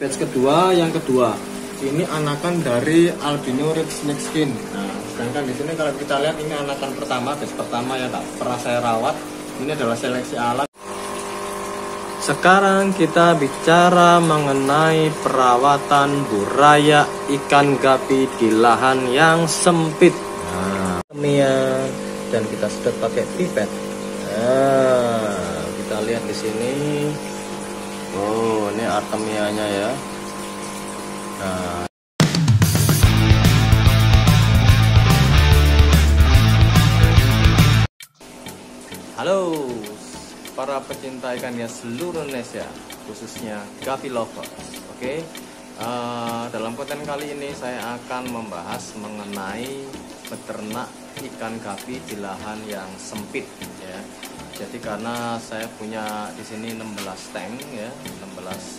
Batch kedua, yang kedua ini anakan dari albino red snake skin. Nah, sedangkan di sini kalau kita lihat ini anakan pertama, batch pertama yang tak pernah saya rawat. Ini adalah seleksi alam. Sekarang kita bicara mengenai perawatan buraya ikan gapi di lahan yang sempit. Nah, dan kita sedot pakai pipet. Nah, kita lihat di sini. Oh, ini artemianya ya. Nah, halo para pecinta ikan ya seluruh Indonesia, khususnya gapi lovers. Oke, dalam konten kali ini saya akan membahas mengenai beternak ikan gapi di lahan yang sempit ya. Jadi karena saya punya di sini 16 tank ya, 16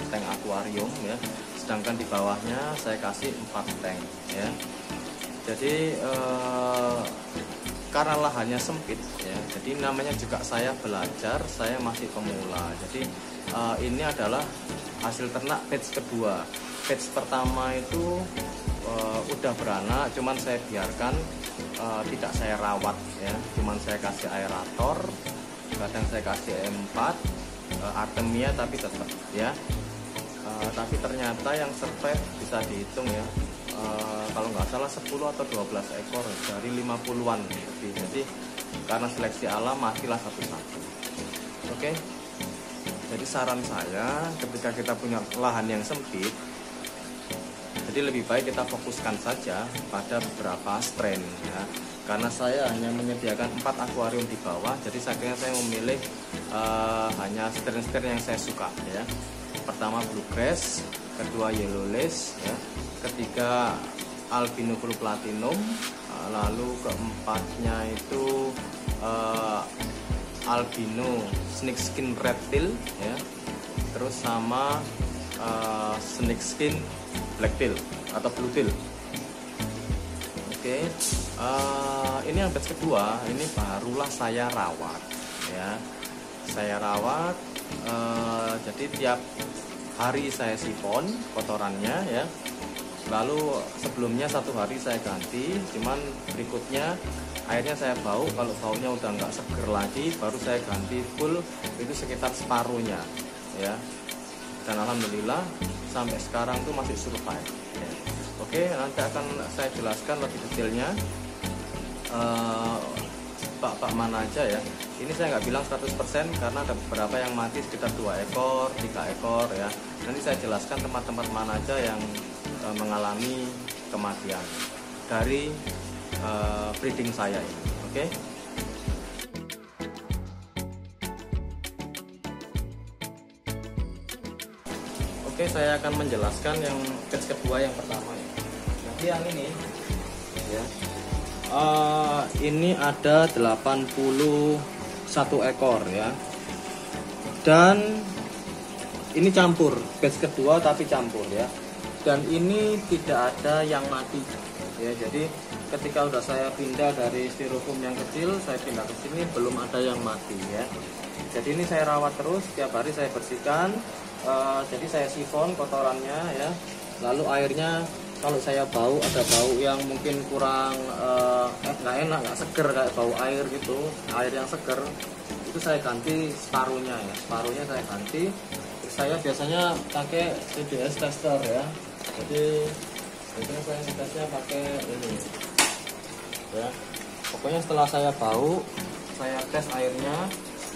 tank akuarium ya. Sedangkan di bawahnya saya kasih 4 tank ya. Jadi karena lahannya sempit ya, jadi namanya juga saya belajar, saya masih pemula. Jadi ini adalah hasil ternak batch kedua. Batch pertama itu udah beranak, cuman saya biarkan, tidak saya rawat ya, cuman saya kasih aerator, kadang saya kasih E4 artemia, tapi tetap ya. Tapi ternyata yang survive bisa dihitung ya, kalau nggak salah 10 atau 12 ekor dari 50-an lebih. Jadi karena seleksi alam matilah satu-satu. Oke, jadi saran saya ketika kita punya lahan yang sempit, jadi lebih baik kita fokuskan saja pada beberapa strain ya. Karena saya hanya menyediakan 4 akuarium di bawah, jadi saya memilih hanya strain-strain yang saya suka ya. Pertama bluegrass, kedua yellow lace ya, ketiga albino blue platinum, lalu keempatnya itu albino snake skin reptile ya, terus sama snake skin blacktail atau bluetail. Oke, ini yang batch kedua, ini barulah saya rawat ya. Saya rawat, jadi tiap hari saya sifon kotorannya ya. Lalu sebelumnya 1 hari saya ganti, cuman berikutnya airnya saya bau. Kalau baunya udah nggak seger lagi, baru saya ganti full, itu sekitar separuhnya ya. Dan alhamdulillah sampai sekarang tuh masih survive ya. Oke, nanti akan saya jelaskan lebih detailnya pak mana aja ya. Ini saya nggak bilang 100% karena ada beberapa yang mati sekitar 2 ekor, 3 ekor ya. Nanti saya jelaskan tempat-tempat mana aja yang mengalami kematian dari breeding saya ini. Oke. Oke, saya akan menjelaskan yang batch kedua yang pertama ya. Jadi yang ini ya, ini ada 81 ekor ya, dan ini campur, batch kedua tapi campur ya. Dan ini tidak ada yang mati ya. Jadi ketika udah saya pindah dari styrofoam yang kecil, saya pindah ke sini, belum ada yang mati ya. Jadi ini saya rawat terus, setiap hari saya bersihkan. Jadi saya sifon kotorannya ya. Lalu airnya kalau saya bau, ada bau yang mungkin kurang nggak enak, nggak seger kayak bau air gitu, air yang seger, itu saya ganti separuhnya ya. Separuhnya saya ganti. Terus saya biasanya pakai CDS tester ya. Jadi biasanya saya tesnya pakai ini ya. Pokoknya setelah saya bau, saya tes airnya,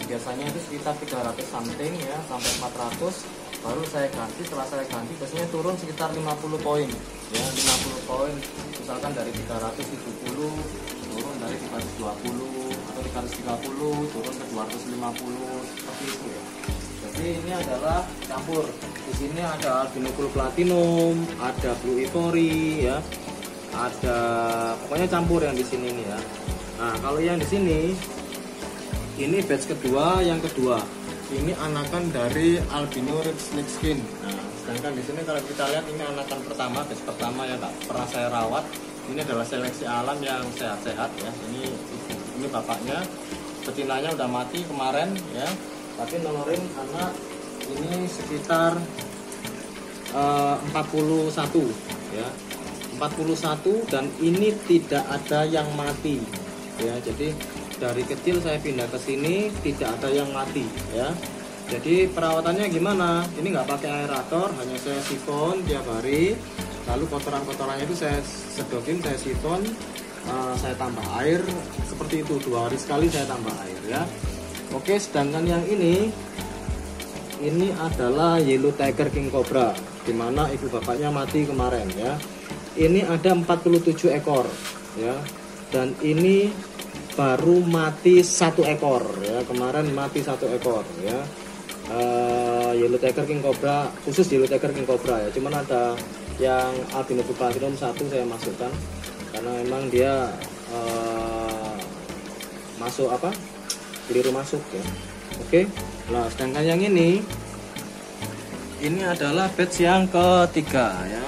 biasanya itu sekitar 300 something ya, sampai 400, baru saya ganti. Setelah saya ganti biasanya turun sekitar 50 poin ya, 50 poin. Misalkan dari 370 turun dari 320 atau 330 turun ke 250 seperti itu ya. Jadi ini adalah campur. Di sini ada albino blue platinum, ada blue ivory ya, ada pokoknya campur yang di sini nih ya. Nah, kalau yang di sini ini batch kedua, yang kedua ini anakan dari albino red snake skin. Nah, sedangkan di sini kalau kita lihat ini anakan pertama, batch pertama yang tak pernah saya rawat. Ini adalah seleksi alam yang sehat-sehat ya. Ini bapaknya, betinanya udah mati kemarin ya, tapi nonorin anak ini sekitar 41 ya, 41, dan ini tidak ada yang mati ya. Jadi dari kecil saya pindah ke sini tidak ada yang mati ya. Jadi perawatannya gimana? Ini nggak pakai aerator, hanya saya sifon tiap hari. Lalu kotoran-kotorannya itu saya sedotin, saya sifon, saya tambah air seperti itu, 2 hari sekali saya tambah air ya. Oke, sedangkan yang ini adalah Yellow Tiger King Cobra, dimana ibu bapaknya mati kemarin ya. Ini ada 47 ekor ya, dan ini baru mati 1 ekor ya, kemarin mati 1 ekor ya. Yellow Tiger King Cobra, khusus Yellow Tiger King Cobra ya, cuman ada yang albino platinum 1 saya masukkan karena memang dia masuk keliru masuk ya. Oke. Nah, sedangkan yang ini adalah batch yang ketiga ya.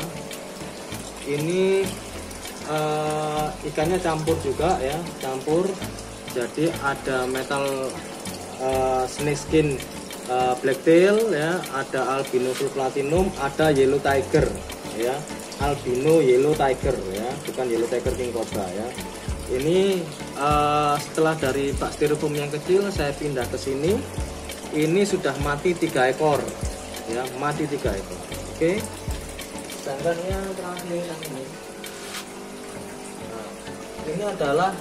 Ini ikannya campur juga ya, campur. Jadi ada metal snake skin blacktail ya, ada albino full platinum, ada yellow tiger ya, albino yellow tiger ya, bukan Yellow Tiger King Cobra ya. Ini setelah dari bak styrofoam yang kecil saya pindah ke sini. Ini sudah mati 3 ekor ya, mati 3 ekor. Oke. Sedangkan yang terakhir yang ini, nah, ini adalah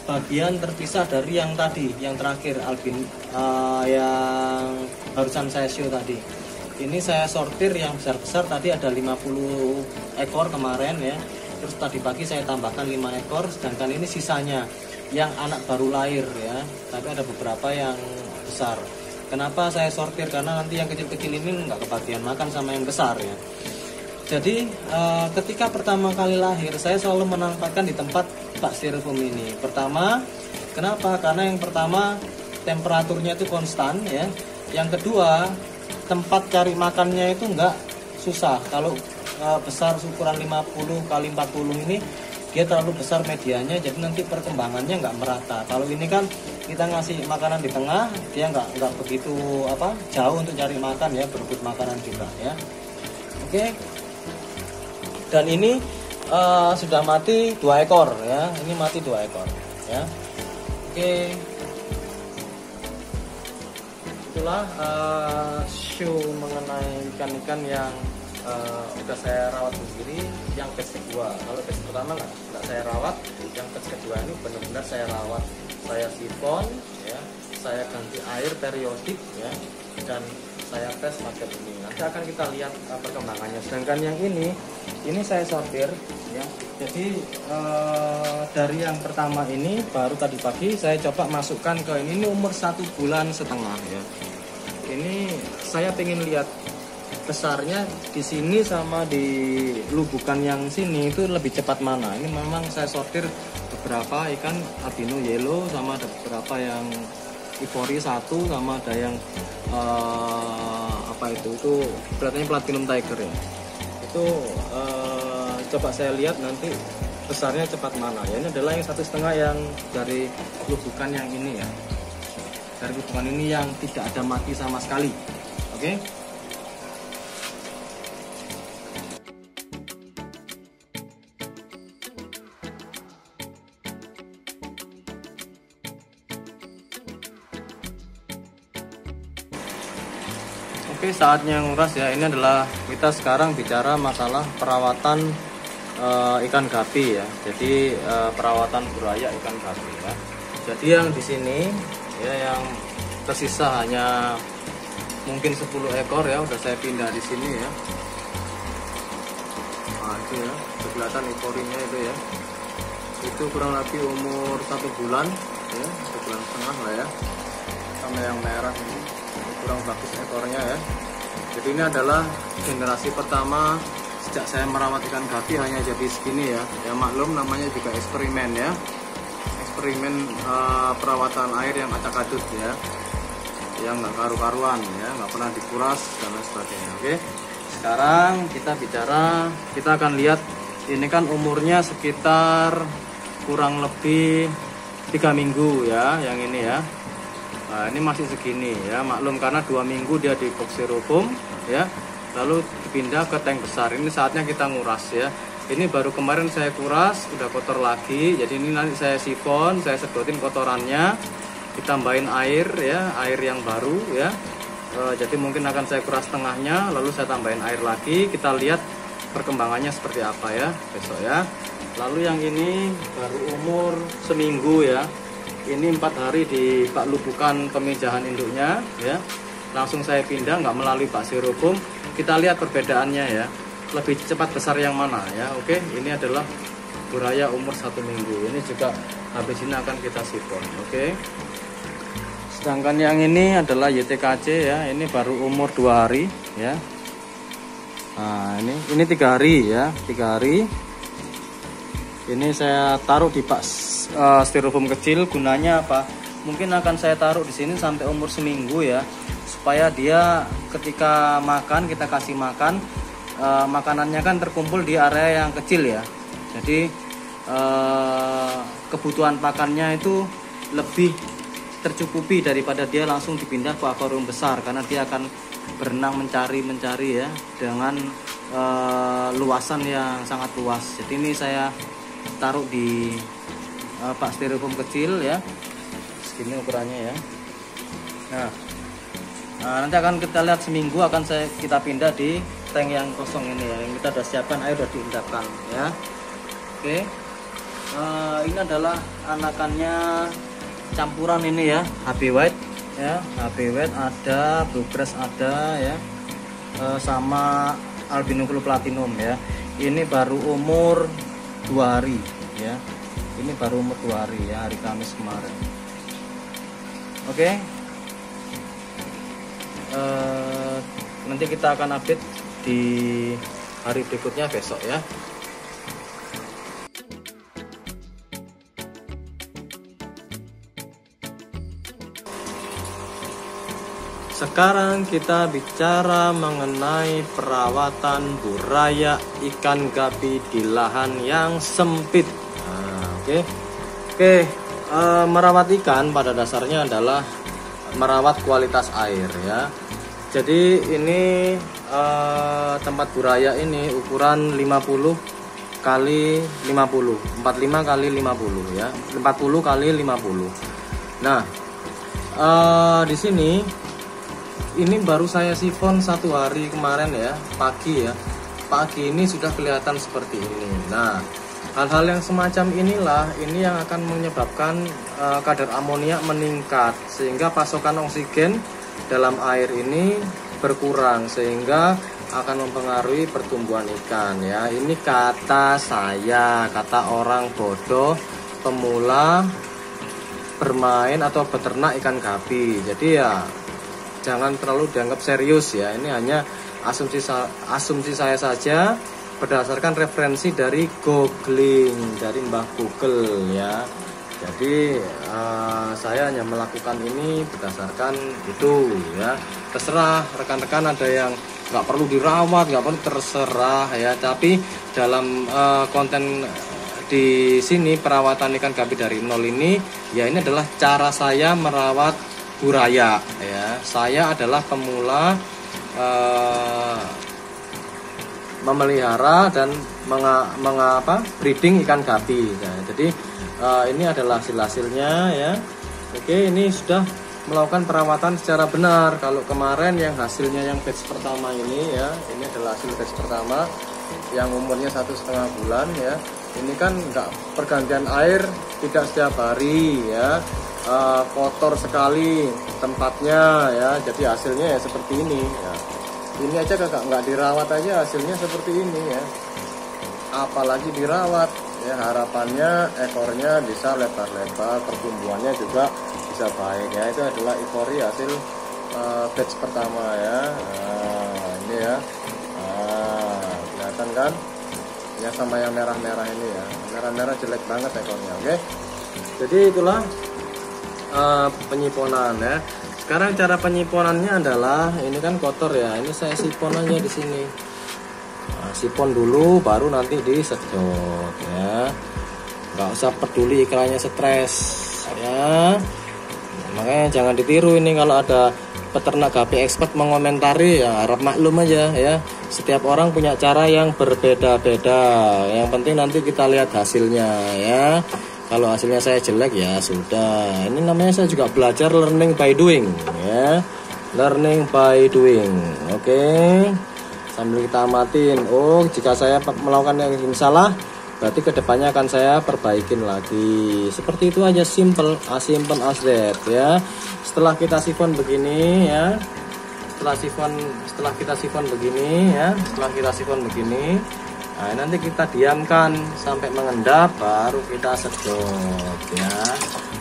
bagian terpisah dari yang tadi, yang terakhir albino yang barusan saya show tadi. Ini saya sortir yang besar-besar, tadi ada 50 ekor kemarin ya. Terus tadi pagi saya tambahkan 5 ekor, sedangkan ini sisanya yang anak baru lahir ya, tapi ada beberapa yang besar. Kenapa saya sortir? Karena nanti yang kecil-kecil ini nggak kebagian makan sama yang besar ya. Jadi ketika pertama kali lahir saya selalu menempatkan di tempat bak styrofoam ini. Pertama, kenapa? Karena yang pertama temperaturnya itu konstan ya. Yang kedua, tempat cari makannya itu nggak susah. Kalau besar ukuran 50 kali 40 ini dia terlalu besar medianya, jadi nanti perkembangannya nggak merata. Kalau ini kan kita ngasih makanan di tengah, dia nggak begitu jauh untuk cari makan ya, berebut makanan juga ya. Oke. Dan ini sudah mati 2 ekor ya, ini mati 2 ekor ya. Oke. Itulah show mengenai ikan-ikan yang udah saya rawat sendiri, yang batch kedua. Kalau batch pertama nggak saya rawat, yang batch kedua ini benar-benar saya rawat, saya sifon ya, saya ganti air periodik ya, dan saya tes pakai ini. Nanti akan kita lihat perkembangannya. Sedangkan yang ini saya sortir ya. Jadi dari yang pertama ini baru tadi pagi saya coba masukkan ke ini umur 1,5 bulan ya. Ini saya pengen lihat besarnya di sini sama di lubukan yang sini itu lebih cepat mana. Ini memang saya sortir beberapa ikan albino yellow, sama ada beberapa yang ivory 1, sama ada yang itu beratnya platinum tiger ya. Itu coba saya lihat nanti besarnya cepat mana ya. Ini adalah yang 1,5 yang dari lubukan yang ini ya, dari lubukan ini yang tidak ada mati sama sekali. Oke. Oke, saatnya nguras ya. Ini adalah kita sekarang bicara masalah perawatan ikan gapi ya. Jadi perawatan buraya ikan gapi ya. Jadi yang di sini ya, yang tersisa hanya mungkin 10 ekor ya, udah saya pindah di sini ya. Nah, itu ya, kelihatan ekorinya itu ya. Itu kurang lebih umur 1 bulan ya, 1,5 bulan lah ya. Sama yang merah ini kurang bagus ekornya ya. Jadi ini adalah generasi pertama sejak saya merawat ikan gapi hanya jadi segini ya. Ya maklum, namanya juga eksperimen ya, eksperimen perawatan air yang acak-adut ya, yang nggak karu-karuan ya, nggak pernah dikuras dan lain sebagainya. Oke, sekarang kita akan lihat ini kan umurnya sekitar kurang lebih 3 minggu ya, yang ini ya. Nah, ini masih segini ya, maklum karena 2 minggu dia di box styrofoam ya. lalu dipindah ke tank besar. Ini saatnya kita nguras ya. Ini baru kemarin saya kuras, udah kotor lagi. Jadi ini nanti saya sifon, saya sedotin kotorannya, ditambahin air ya, air yang baru ya. Jadi mungkin akan saya kuras tengahnya, lalu saya tambahin air lagi. Kita lihat perkembangannya seperti apa ya besok ya. Lalu yang ini baru umur seminggu ya. Ini 4 hari di bak lubukan pemijahan induknya ya. Langsung saya pindah, nggak melalui bak styrofoam. Kita lihat perbedaannya ya, lebih cepat besar yang mana ya. Oke, ini adalah buraya umur 1 minggu. Ini juga habis ini akan kita sifon. Oke. Sedangkan yang ini adalah YTKC ya. Ini baru umur 2 hari ya. Nah ini 3 hari ya, 3 hari. Ini saya taruh di bak styrofoam kecil. Gunanya apa? Mungkin akan saya taruh di sini sampai umur seminggu ya, supaya dia ketika makan, kita kasih makan, makanannya kan terkumpul di area yang kecil ya. Jadi kebutuhan pakannya itu lebih tercukupi daripada dia langsung dipindah ke akuarium besar, karena dia akan berenang mencari ya dengan luasan yang sangat luas. Jadi ini saya taruh di bak styrofoam kecil ya, segini ukurannya ya. Nah, nanti akan kita lihat seminggu akan kita pindah di tank yang kosong ini ya, yang kita sudah siapkan, air sudah diendapkan ya. Oke, ini adalah anakannya campuran ini ya, HB White ya, HB White ada, Bluegrass ada ya, sama Albino Blue Platinum ya. Ini baru umur 2 hari ya, ini baru umur 2 hari ya, hari Kamis kemarin. Oke. Nanti kita akan update di hari berikutnya besok ya. Sekarang kita bicara mengenai perawatan buraya ikan gapi di lahan yang sempit. Oke. Merawat ikan pada dasarnya adalah merawat kualitas air ya. Jadi ini tempat buraya ini ukuran 50 kali 50, 45 kali 50 ya, 40 kali 50. Nah, di sini ini baru saya sifon 1 hari kemarin ya, pagi ya. Pagi ini sudah kelihatan seperti ini. Nah, hal-hal yang semacam inilah ini yang akan menyebabkan kadar amonia meningkat, sehingga pasokan oksigen dalam air ini berkurang, sehingga akan mempengaruhi pertumbuhan ikan ya. Ini kata saya, kata orang bodoh pemula bermain atau beternak ikan gapi. Jadi ya jangan terlalu dianggap serius ya. Ini hanya asumsi saya saja berdasarkan referensi dari googling, dari Mbah Google ya. Jadi saya hanya melakukan ini berdasarkan itu ya. Terserah rekan-rekan, ada yang nggak perlu dirawat, nggak perlu, terserah ya. Tapi dalam konten di sini perawatan ikan gapi dari nol ini ya, ini adalah cara saya merawat buraya ya. Saya adalah pemula memelihara dan breeding ikan gapi. Nah, jadi ini adalah hasil-hasilnya ya. Oke, ini sudah melakukan perawatan secara benar. Kalau kemarin yang hasilnya yang batch pertama ini ya, ini adalah hasil batch pertama yang umurnya 1,5 bulan ya. Ini kan enggak pergantian air, tidak setiap hari ya. Kotor sekali tempatnya ya, jadi hasilnya ya seperti ini ya. Ini aja nggak dirawat aja hasilnya seperti ini ya, apalagi dirawat ya. Harapannya ekornya bisa lebar-lebar, pertumbuhannya juga bisa baik ya. Itu adalah euforia hasil batch pertama ya. Nah, ini ya, kelihatan kan ya, sama yang merah-merah ini ya, merah-merah jelek banget ekornya. Oke, jadi itulah penyiponan ya. Sekarang cara penyiponannya adalah, ini kan kotor ya, ini saya sipon aja di sini. Nah, sipon dulu baru nanti disedot ya. Nggak usah peduli ikannya stres ya. Makanya jangan ditiru ini, kalau ada peternak gapi expert mengomentari, ya harap maklum aja ya. Setiap orang punya cara yang berbeda-beda. Yang penting nanti kita lihat hasilnya ya. Kalau hasilnya saya jelek ya sudah. Ini namanya saya juga belajar learning by doing ya. Learning by doing. Oke. Sambil kita amatin. Oh, jika saya melakukan yang ini salah, berarti kedepannya akan saya perbaikin lagi. Seperti itu aja, simple as that ya. Setelah kita sifon begini ya, setelah kita sifon begini ya, nah, nanti kita diamkan sampai mengendap, baru kita sedot ya.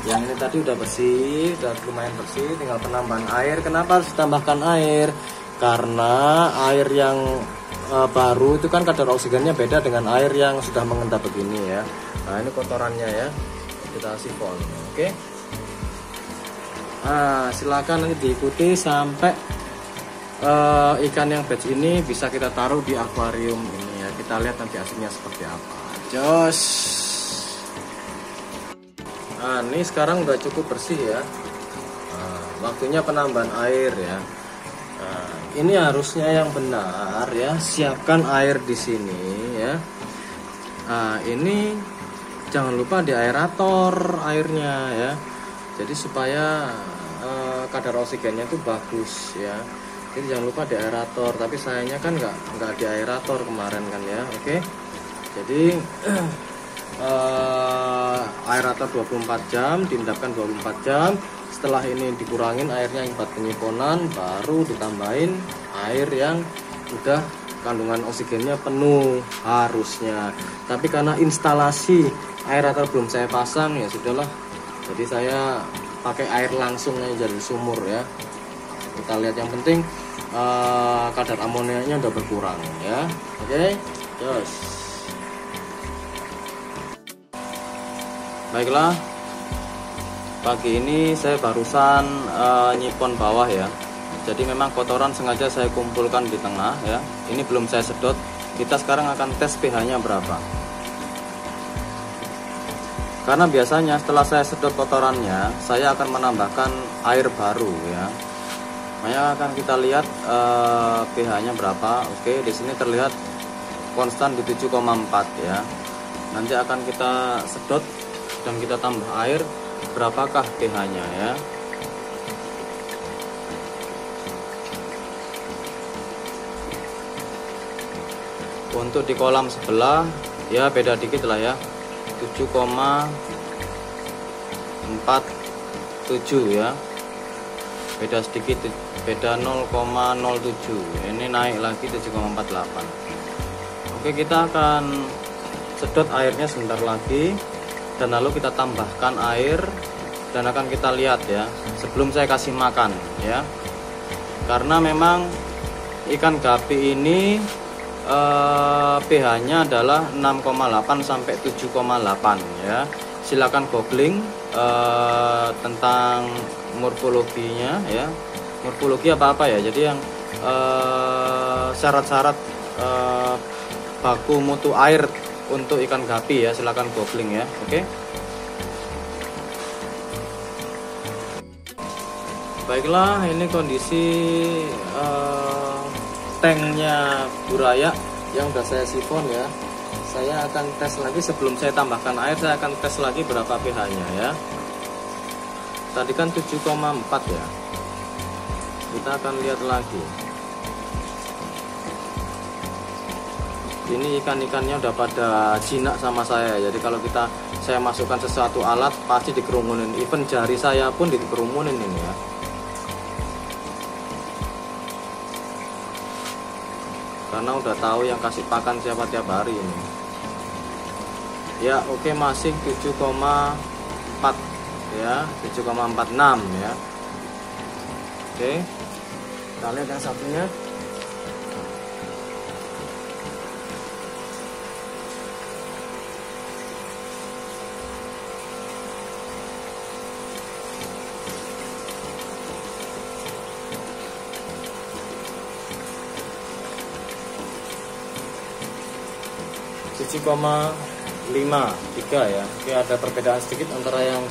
Yang ini tadi udah bersih, udah lumayan bersih, tinggal penambahan air. Kenapa harus ditambahkan air? Karena air yang baru itu kan kadar oksigennya beda dengan air yang sudah mengendap begini ya. Nah, ini kotorannya ya, kita sifon. Oke. Nah, silakan nanti diikuti sampai ikan yang batch ini bisa kita taruh di akuarium ini ya. Kita lihat nanti hasilnya seperti apa. Jos. Nah, ini sekarang udah cukup bersih ya. Nah, waktunya penambahan air ya. Nah, ini harusnya yang benar ya. Siapkan air di sini ya. Nah, ini jangan lupa di aerator airnya ya. Jadi supaya kadar oksigennya itu bagus ya. Jadi jangan lupa di aerator. Tapi sayangnya kan nggak di aerator kemarin kan ya. Oke. Jadi aerator 24 jam, diendapkan 24 jam. Setelah ini dikurangin airnya yang buat penyifonan, baru ditambahin air yang udah kandungan oksigennya penuh harusnya. Tapi karena instalasi aerator belum saya pasang ya sudahlah. Jadi saya pakai air langsung aja dari sumur ya. Kita lihat yang penting kadar amoniaknya udah berkurang ya. Oke, terus. Baiklah. Pagi ini saya barusan nyipon bawah ya. Jadi memang kotoran sengaja saya kumpulkan di tengah ya. Ini belum saya sedot. Kita sekarang akan tes pH-nya berapa. Karena biasanya setelah saya sedot kotorannya, saya akan menambahkan air baru ya. Makanya akan kita lihat pH-nya berapa. Oke, di sini terlihat konstan di 7,4 ya. Nanti akan kita sedot dan kita tambah air. Berapakah pH-nya ya? Untuk di kolam sebelah ya beda dikit lah ya, 7,47 ya, beda sedikit, beda 0,07. Ini naik lagi 7,48. Oke, kita akan sedot airnya sebentar lagi dan lalu kita tambahkan air dan akan kita lihat ya sebelum saya kasih makan ya. Karena memang ikan gapi ini pH-nya adalah 6,8 sampai 7,8 ya. Silakan googling tentang morfologinya ya. Morfologi apa ya. Jadi yang syarat-syarat baku mutu air untuk ikan gapi ya, silakan googling ya. Oke. Baiklah, ini kondisi tanknya Buraya yang udah saya sifon ya. Saya akan tes lagi sebelum saya tambahkan air, saya akan tes lagi berapa pH-nya ya. Tadi kan 7,4 ya. Kita akan lihat lagi. Ini ikan-ikannya udah pada jinak sama saya. Jadi kalau saya masukkan sesuatu alat pasti dikerumunin. Even jari saya pun dikerumunin ini ya. Karena udah tahu yang kasih pakan siapa tiap hari ini. Ya oke, masih 7,4 ya, 7,46 ya. Oke, kita lihat yang satunya. (7,53) ya. Oke, ada perbedaan sedikit antara yang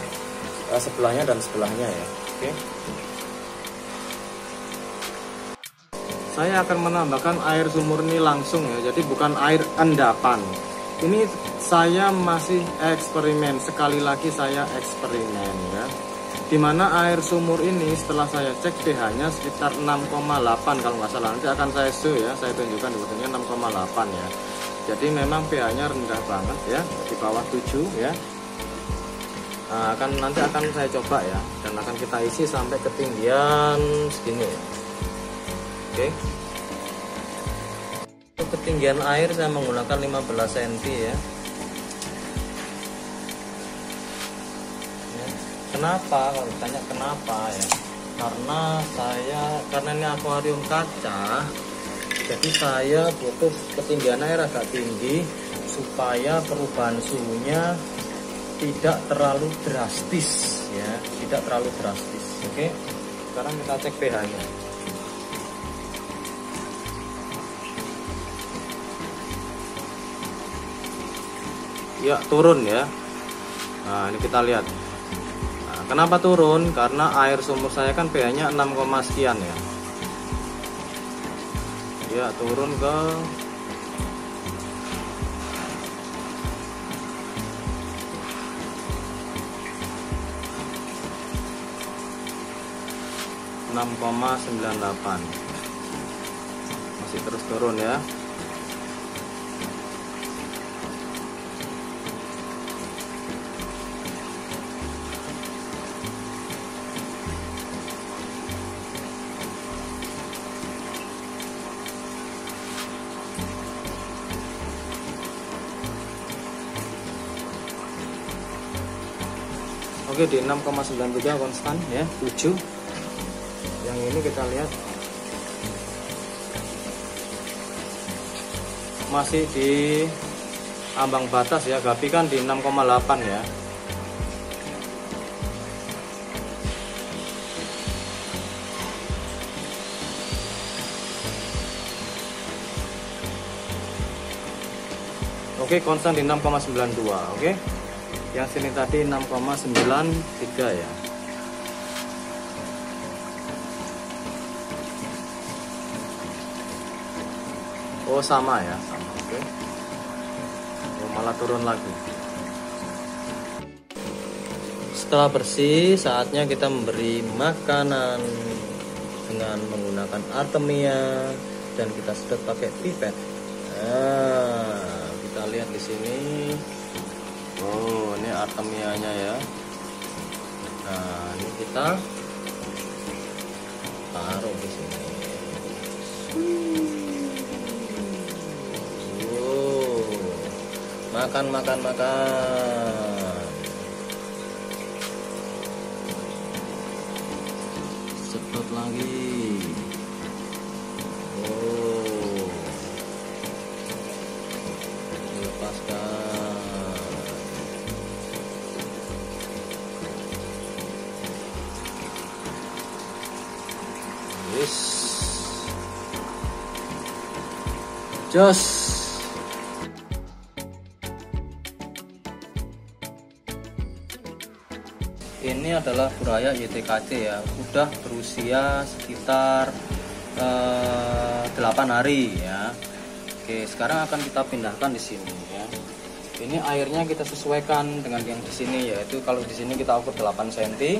sebelahnya dan sebelahnya ya. Oke. saya akan menambahkan air sumur ini langsung ya, jadi bukan air endapan. Ini saya masih eksperimen, sekali lagi saya eksperimen ya. Dimana air sumur ini setelah saya cek pH-nya sekitar 6,8 kalau nggak salah. Nanti akan saya show ya, saya tunjukkan di fotonya 6,8 ya. Jadi memang pH-nya rendah banget ya, di bawah 7 ya. Nah, nanti akan saya coba ya, dan akan kita isi sampai ketinggian segini ya. Oke. Untuk ketinggian air saya menggunakan 15 cm ya. Kenapa? Kalau ditanya kenapa ya? Karena ini akuarium kaca, jadi saya butuh ketinggian air agak tinggi supaya perubahan suhunya tidak terlalu drastis ya, tidak terlalu drastis. Oke. Sekarang kita cek pH-nya. Ya, turun ya. Nah, ini kita lihat. Kenapa turun? Karena air sumur saya kan pH-nya 6, sekian ya. Ya, turun ke 6,98. Masih terus turun ya. Oke, di 6,93 konstan ya, 7. Yang ini kita lihat masih di ambang batas ya, Gapi kan di 6,8 ya. Oke, konstan di 6,92. Oke. Yang sini tadi 6,93 ya. Oh, sama ya, sama. Oke. Oh, malah turun lagi. Setelah bersih, saatnya kita memberi makanan dengan menggunakan Artemia dan kita sedot pakai pipet. Nah, kita lihat di sini. Oh, ini Artemianya ya. Nah, ini kita taruh di sini. Makan. Sedot lagi. Oh, lepaskan. Yes. Jos. Ini adalah Buaya YTKC ya, udah berusia sekitar 8 hari ya. Oke, sekarang akan kita pindahkan di sini ya. Ini airnya kita sesuaikan dengan yang di sini, yaitu kalau di sini kita ukur 8 cm,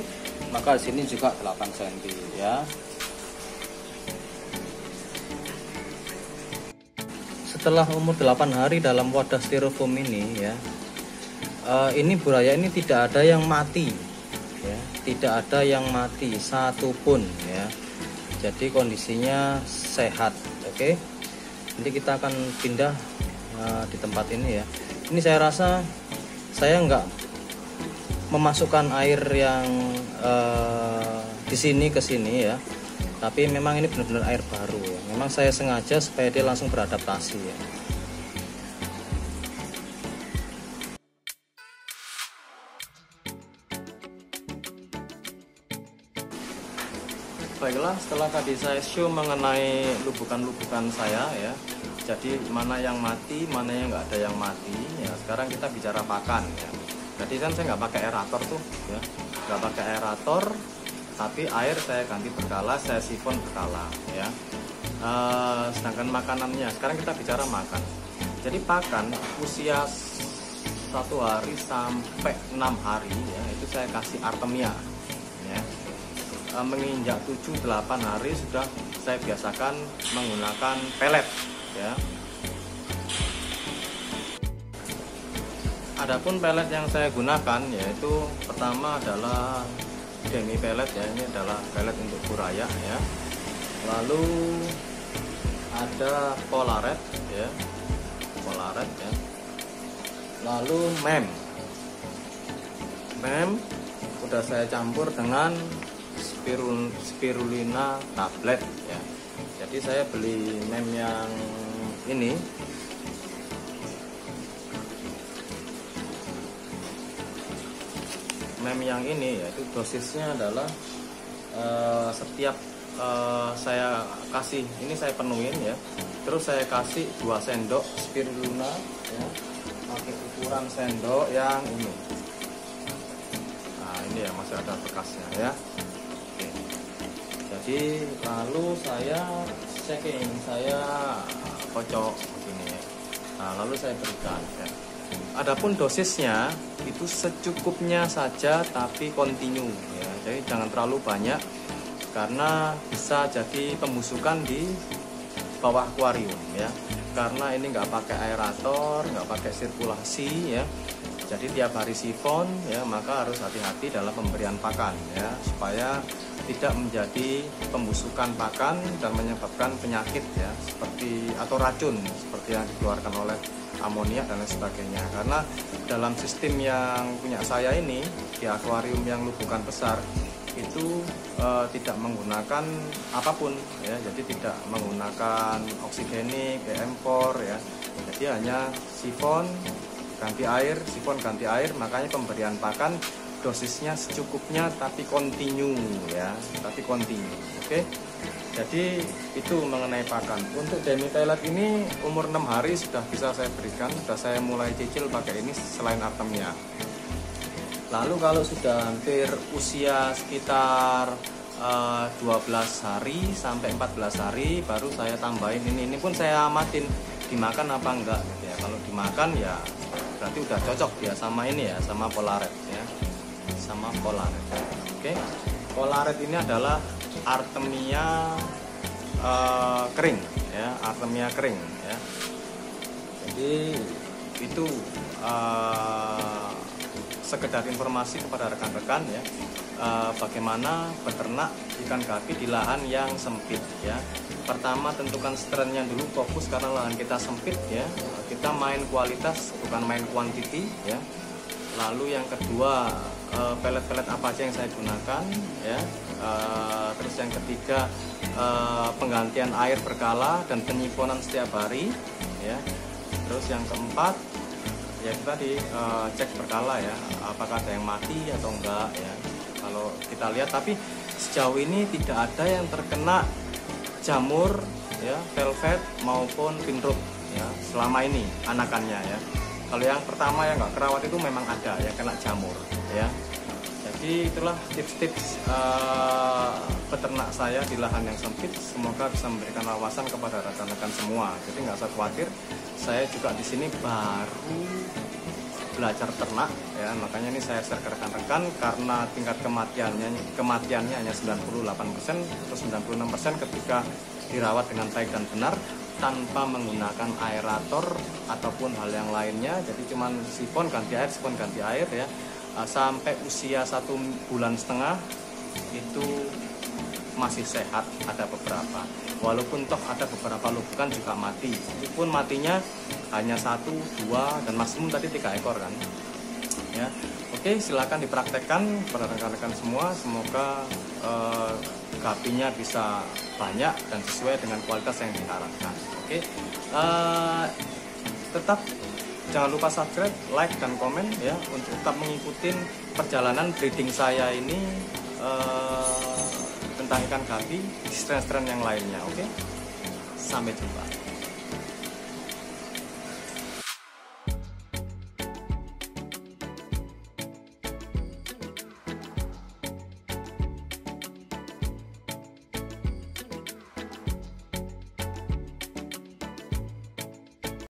maka di sini juga 8 cm ya. Setelah umur 8 hari dalam wadah styrofoam ini ya, ini buaya ini tidak ada yang mati ya, tidak ada yang mati satupun ya. Jadi kondisinya sehat. Oke. Nanti kita akan pindah di tempat ini ya. Ini saya rasa saya nggak memasukkan air yang di sini ke sini ya. Tapi memang ini benar-benar air baru ya. Memang saya sengaja supaya dia langsung beradaptasi ya. Baiklah, setelah tadi saya show mengenai lubukan-lubukan saya ya, jadi mana yang mati, mana yang nggak ada yang mati ya. Sekarang kita bicara pakan ya. Jadi kan saya nggak pakai aerator tuh ya, nggak pakai aerator, tapi air saya ganti berkala, saya sifon berkala ya. Sedangkan makanannya, sekarang kita bicara makan. Jadi pakan usia 1 hari sampai 6 hari ya, itu saya kasih Artemia ya. Menginjak 7-8 hari sudah saya biasakan menggunakan pelet ya. Adapun pelet yang saya gunakan yaitu pertama adalah demi pelet ya, ini adalah pelet untuk buraya ya. Lalu ada polaret ya, polaret ya. Lalu mem udah saya campur dengan spirulina tablet ya. Jadi saya beli mem yang ini. Mem yang ini yaitu dosisnya adalah setiap saya kasih, ini saya penuhin ya. Terus saya kasih 2 sendok spirulina ya, pakai ukuran sendok yang ini. Nah ini ya, masih ada bekasnya ya. Oke. Jadi lalu saya checking, saya kocok begini ya. Nah lalu saya berikan ya. Adapun dosisnya itu secukupnya saja tapi kontinu ya. Jadi jangan terlalu banyak karena bisa jadi pembusukan di bawah akuarium ya. Karena ini nggak pakai aerator, nggak pakai sirkulasi ya. Jadi tiap hari sifon ya, maka harus hati-hati dalam pemberian pakan ya, supaya tidak menjadi pembusukan pakan dan menyebabkan penyakit ya, seperti atau racun seperti yang dikeluarkan oleh amoniak dan lain sebagainya. Karena dalam sistem yang punya saya ini di akuarium yang lubukan besar itu tidak menggunakan apapun ya, jadi tidak menggunakan oksigenik, empor ya. Jadi hanya sifon ganti air, sifon ganti air, makanya pemberian pakan dosisnya secukupnya tapi kontinu ya, tapi kontinu. Oke. Jadi itu mengenai pakan. Untuk demi pelet ini umur 6 hari sudah bisa saya berikan, sudah saya mulai cicil pakai ini selain Artemia. Lalu kalau sudah hampir usia sekitar 12 hari sampai 14 hari baru saya tambahin ini pun saya amatin dimakan apa enggak gitu ya. Kalau dimakan ya berarti udah cocok ya sama ini ya, sama polaret ya, sama polaret. Oke. Polaret ini adalah Artemia kering ya, Artemia kering ya. Jadi itu sekedar informasi kepada rekan-rekan ya, bagaimana beternak ikan gapi di lahan yang sempit ya. Pertama tentukan strainnya dulu, fokus karena lahan kita sempit ya. Kita main kualitas bukan main quantity ya. Lalu yang kedua pelet-pelet apa aja yang saya gunakan ya. Terus yang ketiga penggantian air berkala dan penyifonan setiap hari ya. Terus yang keempat ya kita cek berkala ya, apakah ada yang mati atau enggak ya. Kalau kita lihat, tapi sejauh ini tidak ada yang terkena jamur ya, velvet maupun pinroot ya selama ini anakannya ya. Kalau yang pertama yang nggak kerawat itu memang ada yang kena jamur ya. Jadi itulah tips-tips peternak saya di lahan yang sempit. Semoga bisa memberikan wawasan kepada rekan-rekan semua. Jadi nggak usah khawatir. Saya juga di sini baru belajar ternak ya, makanya ini saya share ke rekan-rekan karena tingkat kematiannya hanya 98% atau 96% ketika dirawat dengan baik dan benar tanpa menggunakan aerator ataupun hal yang lainnya. Jadi cuman sifon ganti air ya. Sampai usia 1,5 bulan itu masih sehat, ada beberapa. Walaupun toh ada beberapa lubukan juga mati. Meskipun matinya hanya 1, 2 dan maksimum tadi 3 ekor kan. Ya. Oke, silakan dipraktekkan pada rekan-rekan semua. Semoga gapinya bisa banyak dan sesuai dengan kualitas yang diharapkan. Oke. Tetap jangan lupa subscribe, like, dan komen ya untuk tetap mengikuti perjalanan breeding saya ini tentang ikan gapi di strain-strain yang lainnya. Oke, sampai jumpa.